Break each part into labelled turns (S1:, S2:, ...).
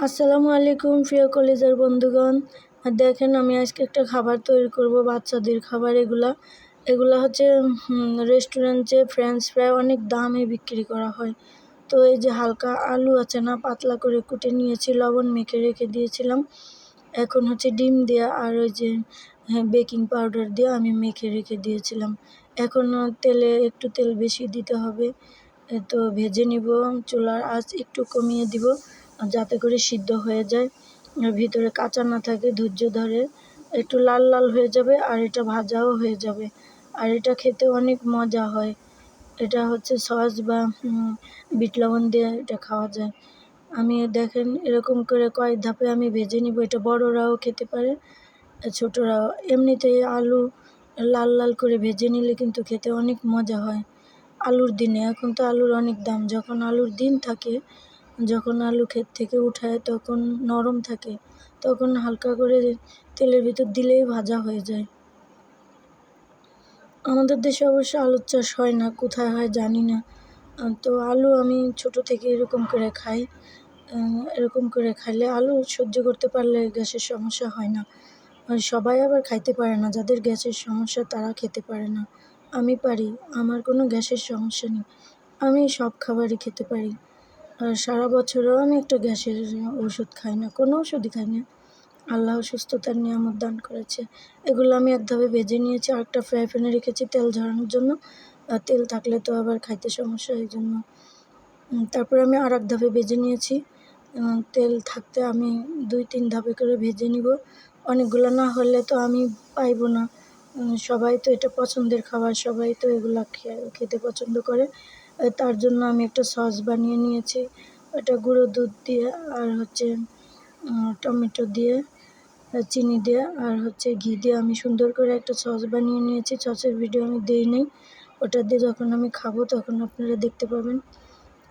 S1: আসসালামু আলাইকুম প্রিয় কলেজের বন্ধুগণ। দেখেন আমি আজকে একটা খাবার তৈরি করব, বাচ্চাদের খাবার। এগুলা হচ্ছে রেস্টুরেন্টে ফ্রেঞ্চ ফ্রাই অনেক দামে বিক্রি করা হয়। তো এই যে হালকা আলু আছে না, পাতলা করে কুটে নিয়েছি, লবণ মেখে রেখে দিয়েছিলাম। এখন হচ্ছে ডিম দিয়ে আর ওই যে বেকিং পাউডার দিয়ে আমি মেখে রেখে দিয়েছিলাম। এখন একটু তেল বেশি দিতে হবে। তো ভেজে নিব, চুলার আঁচ একটু কমিয়ে দিব যাতে করে সিদ্ধ হয়ে যায়, ভিতরে কাঁচা না থাকে, ধৈর্য ধরে একটু লাল লাল হয়ে যাবে আর এটা ভাজাও হয়ে যাবে। আর এটা খেতে অনেক মজা হয়। এটা হচ্ছে সস বা বিট লবণ দিয়ে এটা খাওয়া যায়। আমি দেখেন এরকম করে কয়েক ধাপে আমি ভেজে নিব। এটা বড়রাও খেতে পারে, ছোটরাও। এমনিতেই আলু লাল লাল করে ভেজে নিলে কিন্তু খেতে অনেক মজা হয়। আলুর দিনে, এখন তো আলুর অনেক দাম, যখন আলুর দিন থাকে, যখন আলু ক্ষেত থেকে উঠায় তখন নরম থাকে, তখন হালকা করে তেলের ভিতর দিলেই ভাজা হয়ে যায়। আমাদের দেশে অবশ্য আলুর চাষ হয় না, কোথায় হয় জানি না। তো আলু আমি ছোট থেকে এরকম করে খাই। এরকম করে খাইলে আলু সহ্য করতে পারলে গ্যাসের সমস্যা হয় না। আর সবাই আবার খাইতে পারে না, যাদের গ্যাসের সমস্যা তারা খেতে পারে না। আমি পারি, আমার কোনো গ্যাসের সমস্যা নেই, আমি সব খাবারই খেতে পারি। আর সারা বছরও আমি একটা গ্যাসের ওষুধ খাই না, কোনো ওষুধই খাই না। আল্লাহ সুস্থতার নিয়ামত দান করেছে। এগুলো আমি এক ধাপে ভেজে নিয়েছি, আরেকটা ফ্রাই প্যানে রেখেছি তেল ঝরানোর জন্য। তেল থাকলে তো আবার খাইতে সমস্যা, এই জন্য। তারপরে আমি আর এক ধাপে ভেজে নিয়েছি। তেল থাকতে আমি 2-3 ধাপে করে ভেজে নিব। অনেকগুলো না হলে তো আমি পাইব না। সবাই তো এটা পছন্দের খাবার, সবাই তো এগুলা খেতে পছন্দ করে। তার জন্য আমি একটা সস বানিয়ে নিয়েছি। এটা গুঁড়ো দুধ দিয়ে আর হচ্ছে টমেটো দিয়ে, চিনি দিয়ে আর হচ্ছে ঘি দিয়ে আমি সুন্দর করে একটা সস বানিয়ে নিয়েছি। সসের ভিডিও আমি দেই নাই, ওটা দিয়ে যখন আমি খাবো তখন আপনারা দেখতে পাবেন।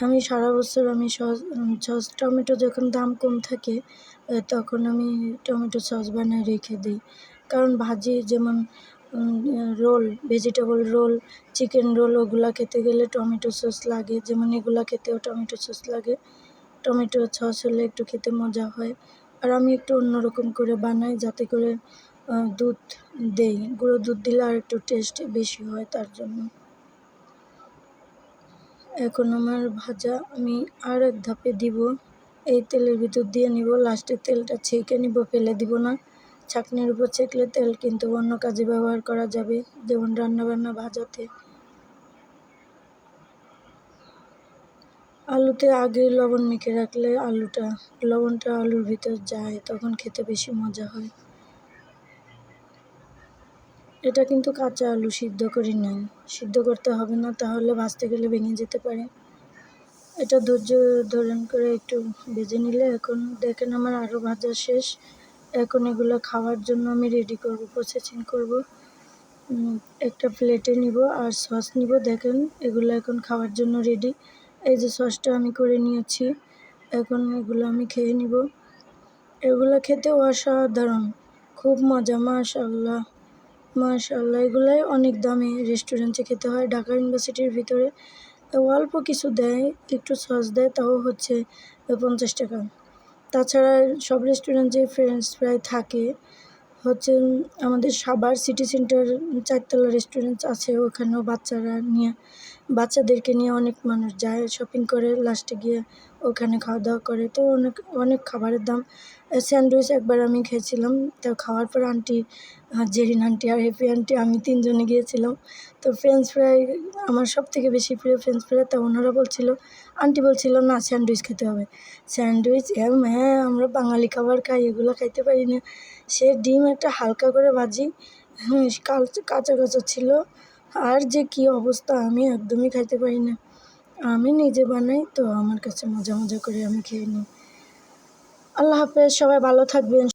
S1: আমি সারা বছর আমি সস টমেটো যখন দাম কম থাকে তখন আমি টমেটো সস বানিয়ে রেখে দিই। কারণ ভাজি যেমন roll, vegetable roll, chicken roll, ওগুলা খেতে গেলে টমেটো সস লাগে, যেমন এগুলা খেতেও টমেটো সস লাগে। টমেটো সস হলে একটু খেতে মজা হয়। আর আমি একটু অন্যরকম করে বানাই, যাতে করে দুধ দেই, গুঁড়ো দুধ দিলে আর একটু টেস্ট বেশি হয়, তার জন্য। এখন আমার ভাজা আমি আর এক ধাপে দিব, এই তেলের ভিতর দিয়ে নিব। লাস্টে তেলটা ছেঁকে নিব, ফেলে দিব না। ছাঁকনির উপর ছেঁকলে তেল কিন্তু অন্য কাজে ব্যবহার করা যাবে, যেমন রান্নাবান্না, ভাজাতে। আলুতে আগে লবণ মেখে রাখলে লবণটা আলুর ভিতর যায়, তখন খেতে বেশি মজা হয়। এটা কিন্তু কাঁচা আলু, সিদ্ধ করি নাই, সিদ্ধ করতে হবে না, তাহলে ভাজতে গেলে ভেঙে যেতে পারে। এটা ধৈর্য ধারণ করে একটু ভেজে নিলে, এখন দেখেন আমার আরও ভাজা শেষ। এখন এগুলো খাওয়ার জন্য আমি রেডি করব, প্রসেসিং করব। একটা প্লেটে নিব আর সস নিব। দেখেন এগুলো এখন খাওয়ার জন্য রেডি। এই যে সসটা আমি করে নিয়েছি, এখন এগুলো আমি খেয়ে নিব। এগুলো খেতেও অসাধারণ, খুব মজা, মাশাআল্লাহ মাশাআল্লাহ। এগুলাই অনেক দামে রেস্টুরেন্টে খেতে হয়। ঢাকা ইউনিভার্সিটির ভিতরে অল্প কিছু দেয়, একটু সস দেয়, তাও হচ্ছে 50 টাকা। তাছাড়া সব রেস্টুরেন্টে ফ্রেঞ্চ ফ্রাই থাকে হচ্ছে। আমাদের সাভার সিটি সেন্টার 4তলা রেস্টুরেন্ট আছে, ওখানেও বাচ্চাদেরকে নিয়ে অনেক মানুষ যায়, শপিং করে, লাস্টে গিয়ে ওখানে খাওয়া দাওয়া করে। তো অনেক অনেক খাবারের দাম। স্যান্ডউইচ একবার আমি খেয়েছিলাম, তো খাওয়ার পর আন্টি, জেরিন আন্টি আর হ্যাপি আন্টি, আমি 3 জনে গিয়েছিলাম। তো ফ্রেঞ্চ ফ্রাই আমার সবথেকে বেশি প্রিয়, ফ্রেঞ্চ ফ্রাই। তা ওনারা বলছিল, আন্টি বলছিল না স্যান্ডউইচ খেতে হবে। স্যান্ডউইচ হ্যাঁ, আমরা বাঙালি খাবার খাই, এগুলো খাইতে পারি না। সে ডিম একটা হালকা করে ভাজি, কাঁচা কাঁচা ছিল। আর যে কী অবস্থা, আমি একদমই খাইতে পারি না। আমি নিজে বানাই তো আমার কাছে মজা মজা করে আমি খেয়ে নিই। আল্লাহ হাফেজ, সবাই ভালো থাকবেন।